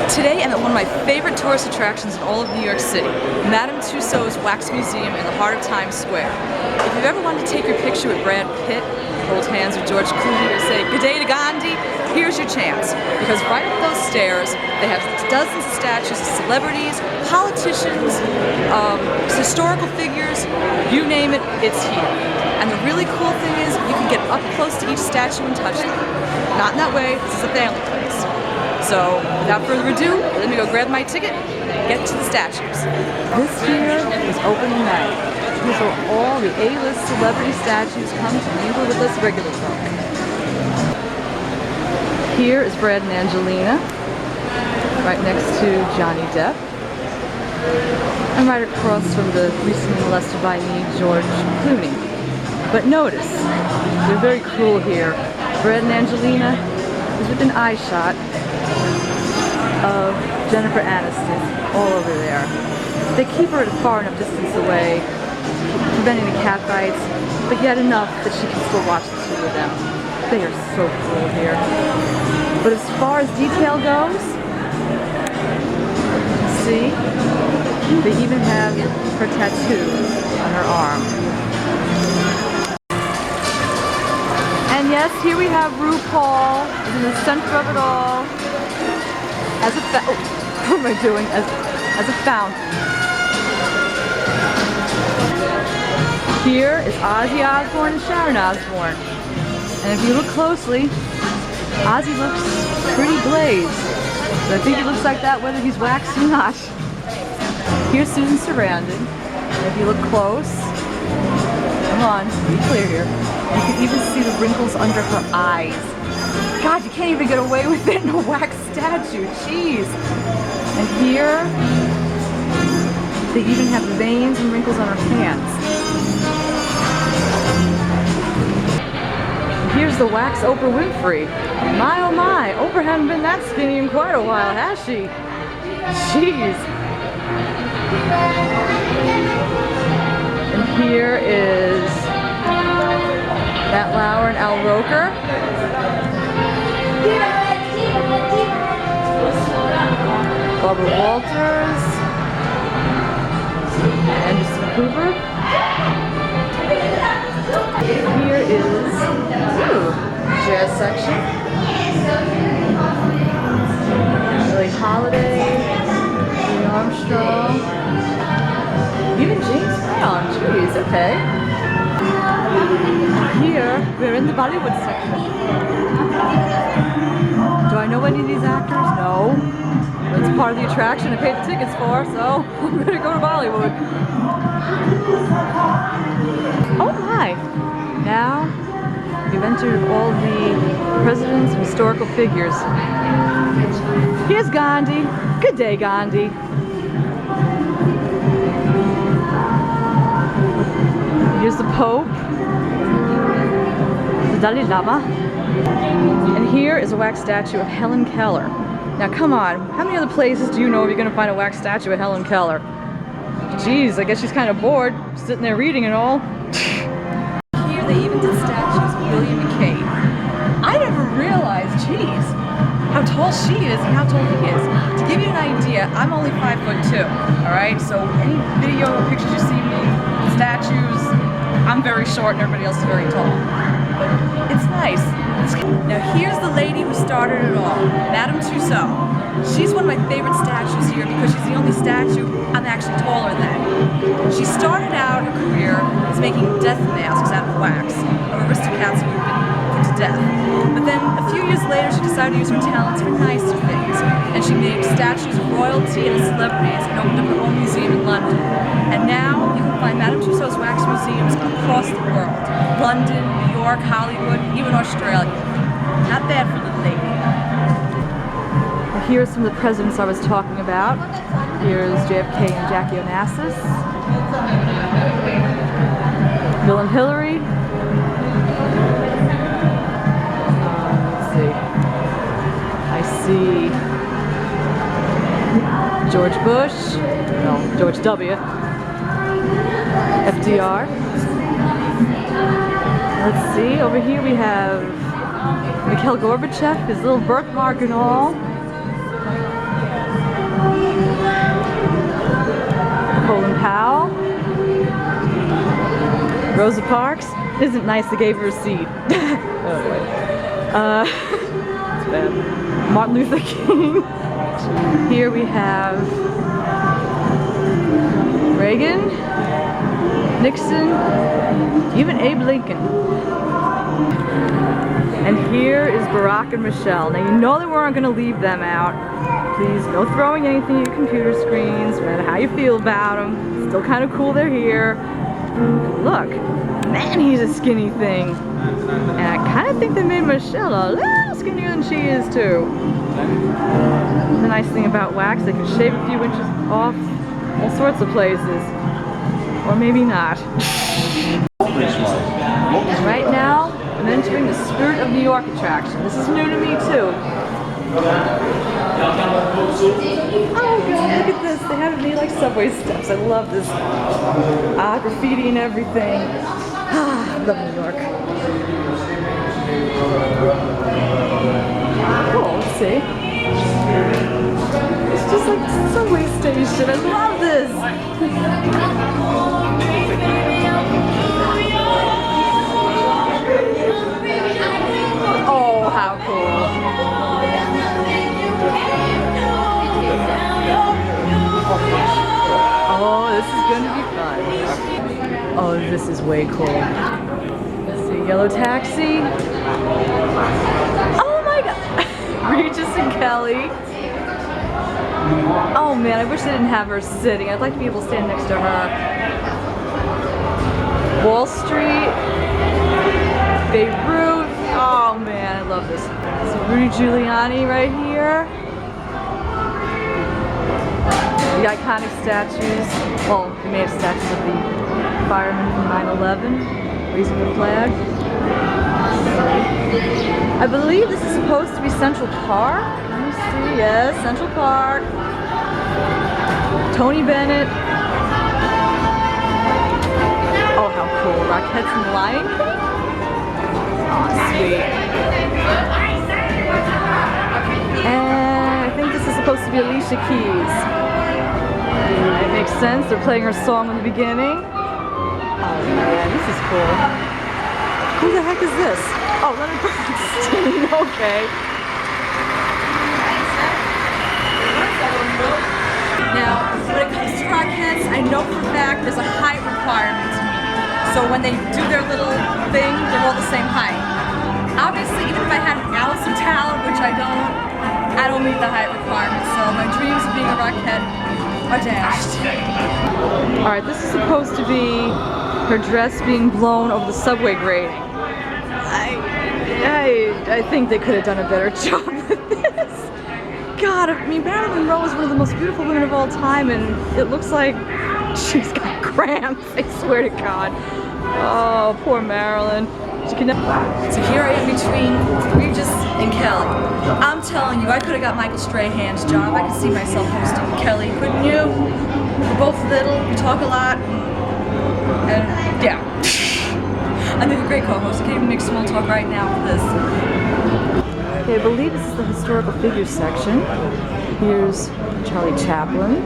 Today I'm at one of my favorite tourist attractions in all of New York City, Madame Tussaud's Wax Museum in the heart of Times Square. If you've ever wanted to take your picture with Brad Pitt, hold hands with George Clooney, or say good day to Gandhi, here's your chance. Because right up those stairs, they have dozens of statues of celebrities, politicians, historical figures, you name it, it's here. And the really cool thing is you can get up close to each statue and touch them. Not in that way, this is a family place. So, without further ado, let me go grab my ticket and get to the statues. This year is opening night. These are all the A-list celebrity statues come to mingle with us regular folk. Here is Brad and Angelina, right next to Johnny Depp. And right across from the recently molested by me, George Clooney. But notice, they're very cool here. Brad and Angelina is with an eye shot of Jennifer Aniston all over there. They keep her at a far enough distance away, preventing the cat bites, but yet enough that she can still watch the two of them. They are so cool here. But as far as detail goes, see, they even have her tattoo on her arm. And yes, here we have RuPaul is in the center of it all. As a what am I doing? As a fountain. Here is Ozzy Osbourne and Sharon Osbourne. And if you look closely, Ozzy looks pretty glazed. But I think he looks like that whether he's waxed or not. Here's Susan Sarandon. And if you look close, come on, be clear here. You can even see the wrinkles under her eyes. God, you can't even get away with it in a wax statue. Jeez. And here, they even have veins and wrinkles on her hands. Here's the wax Oprah Winfrey. My oh my, Oprah hadn't been that skinny in quite a while, has she? Jeez. And here is Matt Lauer and Al Roker. Barbara Walters, Anderson Cooper. Here is jazz section. Billie Holiday, Louis Armstrong, even James Brown. Jeez, okay. Here we're in the Bollywood section. Do I know any of these actors? No. That's part of the attraction I paid the tickets for, so I'm gonna go to Bollywood. Oh my! Now we've entered all the presidents and historical figures. Here's Gandhi. Good day, Gandhi. Here's the Pope, the Dalai Lama. And here is a wax statue of Helen Keller. Now come on, how many other places do you know if you're going to find a wax statue of Helen Keller? Jeez, I guess she's kind of bored, sitting there reading and all. Here they even did statues of William McCabe. I never realized, jeez, how tall she is and how tall he is. To give you an idea, I'm only 5'2", alright? So any video or pictures you see me, statues, I'm very short and everybody else is very tall. But it's nice. Now here's the lady who started it all, Madame Tussaud. She's one of my favorite statues here because she's the only statue I'm actually taller than. She started out her career as making death masks out of wax of aristocrats who had been put to death. But then a few years later she decided to use her talents for nicer things. And she made statues of royalty and celebrities and opened up her own museum in London. And now you can find Madame Tussauds wax museums across the world. London, New York, Hollywood, even Australia. Not bad for the lady. Well, here's some of the presidents I was talking about. Here's JFK and Jackie Onassis. Bill and Hillary. Let's see. I see George Bush. No, George W. FDR. Let's see, over here we have Mikhail Gorbachev, his little birthmark and all. Rosa Parks. Isn't nice they gave her a seat. Oh boy. It's bad. Martin Luther King. Here we have Reagan, Nixon, even Abe Lincoln. And here is Barack and Michelle. Now you know they weren't going to leave them out. Please, no throwing anything at your computer screens, no matter how you feel about them. It's still kind of cool they're here. Look, man, he's a skinny thing. And I kind of think they made Michelle a little skinnier than she is too. The nice thing about wax, they can shave a few inches off all sorts of places. Or maybe not. And right now, I'm entering the Spirit of New York attraction. This is new to me too. Oh god, look at this. They have it made like subway steps. I love this. Graffiti and everything. I love New York. Cool, let's see. It's just like a subway station. I love this. Oh, how cool. Oh, this is going to be fun. Oh, this is way cool. Let's see, yellow taxi. Oh my god. Regis and Kelly. Oh man, I wish they didn't have her sitting. I'd like to be able to stand next to her. Wall Street. Beirut. Oh man, I love this. So Rudy Giuliani right here. The iconic statues. Well, we made statues of the firemen from 9/11, raising the flag. I believe this is supposed to be Central Park. Let me see. Yes, Central Park. Tony Bennett. Oh, how cool. Rockettes and the Lion King. Oh, sweet. And I think this is supposed to be Alicia Keys. It makes sense. They're playing her song in the beginning. Oh man, this is cool. Who the heck is this? Oh, Leonard Bernstein. Okay. Now, when it comes to Rockettes, I know for a fact there's a height requirement to meet. So when they do their little thing, they're all the same height. Obviously, even if I had an ounce of talent, which I don't meet the height requirement. So my dreams of being a Rockette are dashed. Alright, this is supposed to be her dress being blown over the subway grating. I think they could have done a better job with this. God, I mean, Marilyn Monroe is one of the most beautiful women of all time, and it looks like she's got cramps, I swear to God. Oh, poor Marilyn. So here I am between Regis and Kelly. I'm telling you, I could have got Michael Strahan's job. I could see myself hosting Kelly, couldn't you? We're both little, we talk a lot, and yeah. I think a great co-host. I can't even make small talk right now for this. Okay, I believe this is the historical figures section. Here's Charlie Chaplin.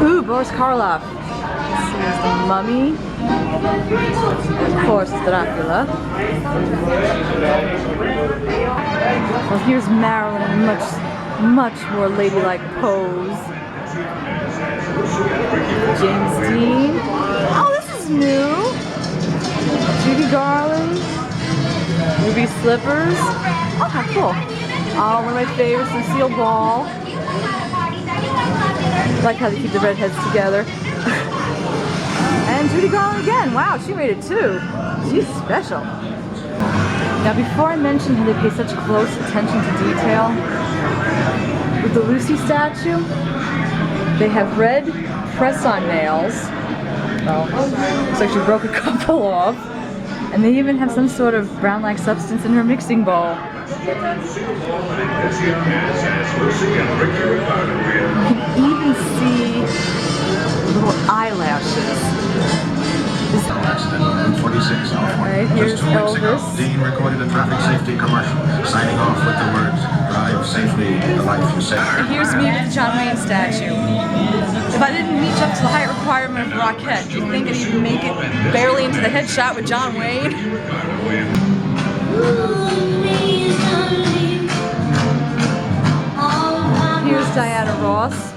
Ooh, Boris Karloff. Here's the Mummy. And of course, Dracula. Well, here's Marilyn in a much more ladylike pose. James Dean. Oh, this is new. Judy Garland. Ruby Slippers. Oh, how cool. Oh, one of my favorites, Lucille Ball. I like how they keep the redheads together. And Judy Garland again. Wow, she made it too. She's special. Now, before I mention how they pay such close attention to detail, with the Lucy statue, they have red press-on nails. Well, looks like she broke a couple off. And they even have some sort of brown-like substance in her mixing bowl. You can even see little eyelashes. Accident 46. Right, here's Elvis. Dean recorded a traffic safety commercial, signing off with the words, "Drive safely, the life you save." And here's me with the John Wayne statue. The If I didn't reach up to the height requirement of Rockette, do you think I'd even make it barely into the headshot with John Wayne? Here's Diana Ross.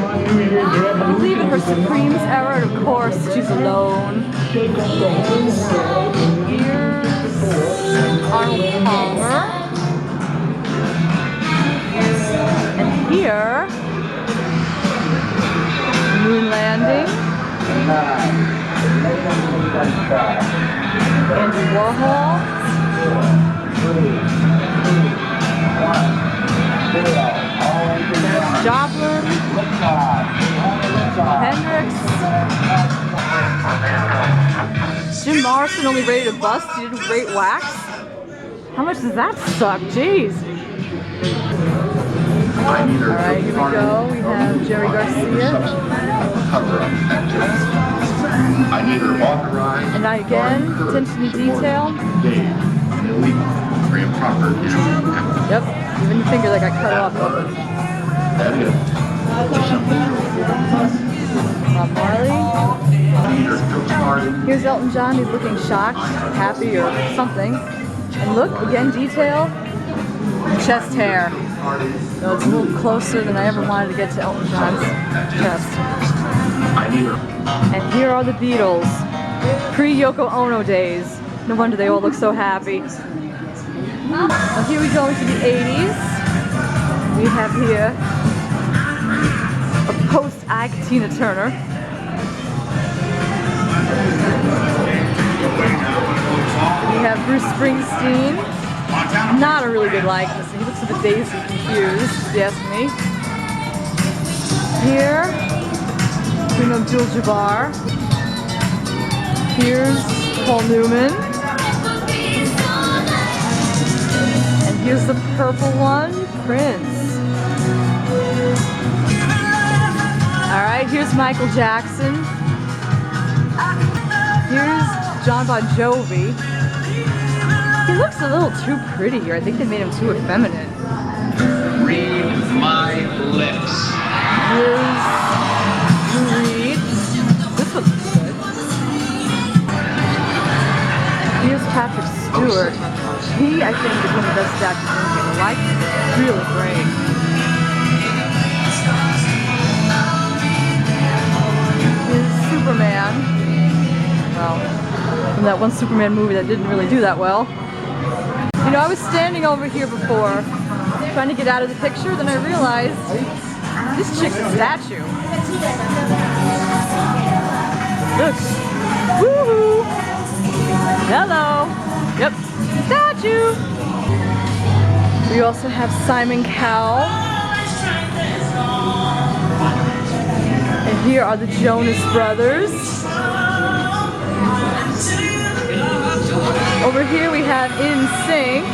I believe in her Supremes era, and of course, she's alone. Here's Arnold Palmer. And here, Moon Landing. Andy Warhol. There's Joplin. Hendrix. Jim Morrison only rated a bust. He didn't rate wax. How much does that suck? Jeez. Alright, here we go. We have Jerry Garcia. And I again, attention to detail. Yep, even your finger that got cut off of it. Bob Marley. Here's Elton John, he's looking shocked, happy, or something. And look, again, detail. Chest hair. So it's a little closer than I ever wanted to get to Elton John's chest. And here are the Beatles. Pre-Yoko Ono days. No wonder they all look so happy. Well, here we go into the 80s. We have here a post-Ike Tina Turner. We have Bruce Springsteen. Not a really good likeness. He looks a bit dazed and confused, if you ask me. Here, Kareem Abdul-Jabbar. Here's Paul Newman. And here's the purple one, Prince. Alright, here's Michael Jackson. Here's John Bon Jovi. He looks a little too pretty here. I think they made him too effeminate. Read my lips. Here's Lou Reed. This looks good. Here's Patrick Stewart. He, I think, is one of the best actors in the game. Like, really great. Here's Superman. Well, from that one Superman movie that didn't really do that well. You know, I was standing over here before, trying to get out of the picture, then I realized this chick's a statue. Look. Woohoo! Hello! Yep, statue! We also have Simon Cowell. And here are the Jonas Brothers. Over here we have In Sync.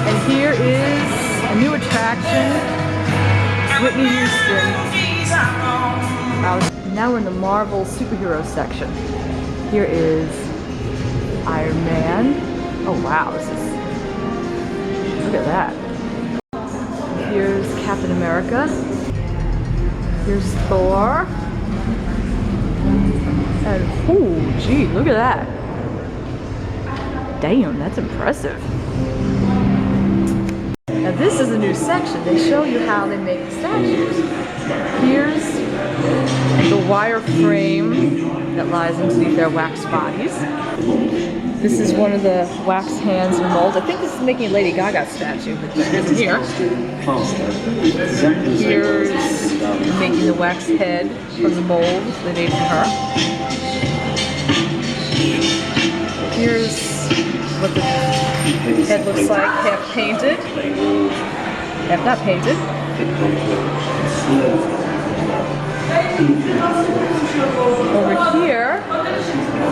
And here is a new attraction, Whitney Houston. Now we're in the Marvel superhero section. Here is Iron Man. Oh wow, this is, look at that. Here's Captain America. Here's Thor. And, oh, gee, look at that. Damn, that's impressive. Now this is a new section. They show you how they make the statues. Here's the wire frame that lies underneath their wax bodies. This is one of the wax hands and molds. I think this is making a Lady Gaga statue, but she isn't here. Here's making the wax head from the mold they made for her. Here's what the head looks like, half painted, half not painted. Over here,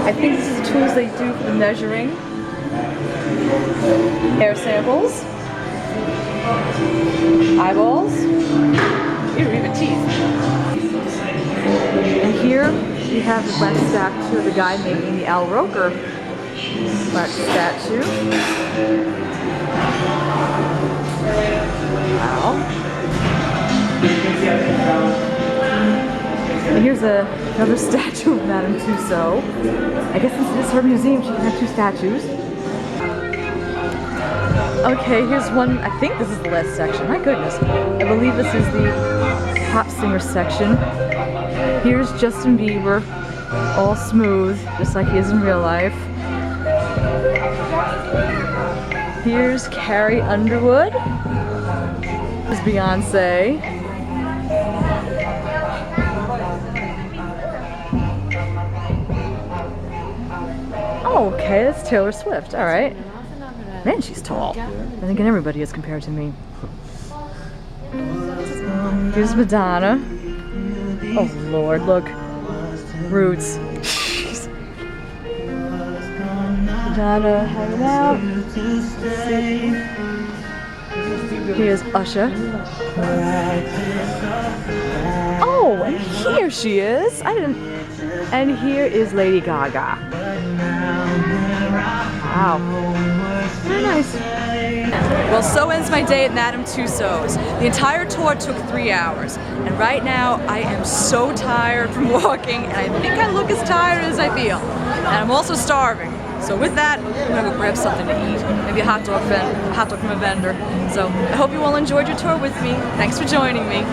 I think this is the tools they do for the measuring. Hair samples, eyeballs, even teeth. And here we have the wax statue of the guy making the Al Roker wax statue. Wow. And here's another statue of Madame Tussaud. I guess since it is her museum, she can have two statues. Okay, here's one. I think this is the last section. My goodness. I believe this is the pop singer section. Here's Justin Bieber, all smooth, just like he is in real life. Here's Carrie Underwood. Here's Beyonce. Oh, okay, that's Taylor Swift. All right. Man, she's tall. Then again, everybody is compared to me. Here's Madonna. Oh Lord, look. Roots. Madonna hanging out. Here's Usher. Oh, and here she is. I didn't. And here is Lady Gaga. Wow. Very nice. Well, so ends my day at Madame Tussauds. The entire tour took 3 hours. And right now, I am so tired from walking, and I think I look as tired as I feel. And I'm also starving. So with that, I'm gonna go grab something to eat. Maybe a hot dog from a vendor. So I hope you all enjoyed your tour with me. Thanks for joining me.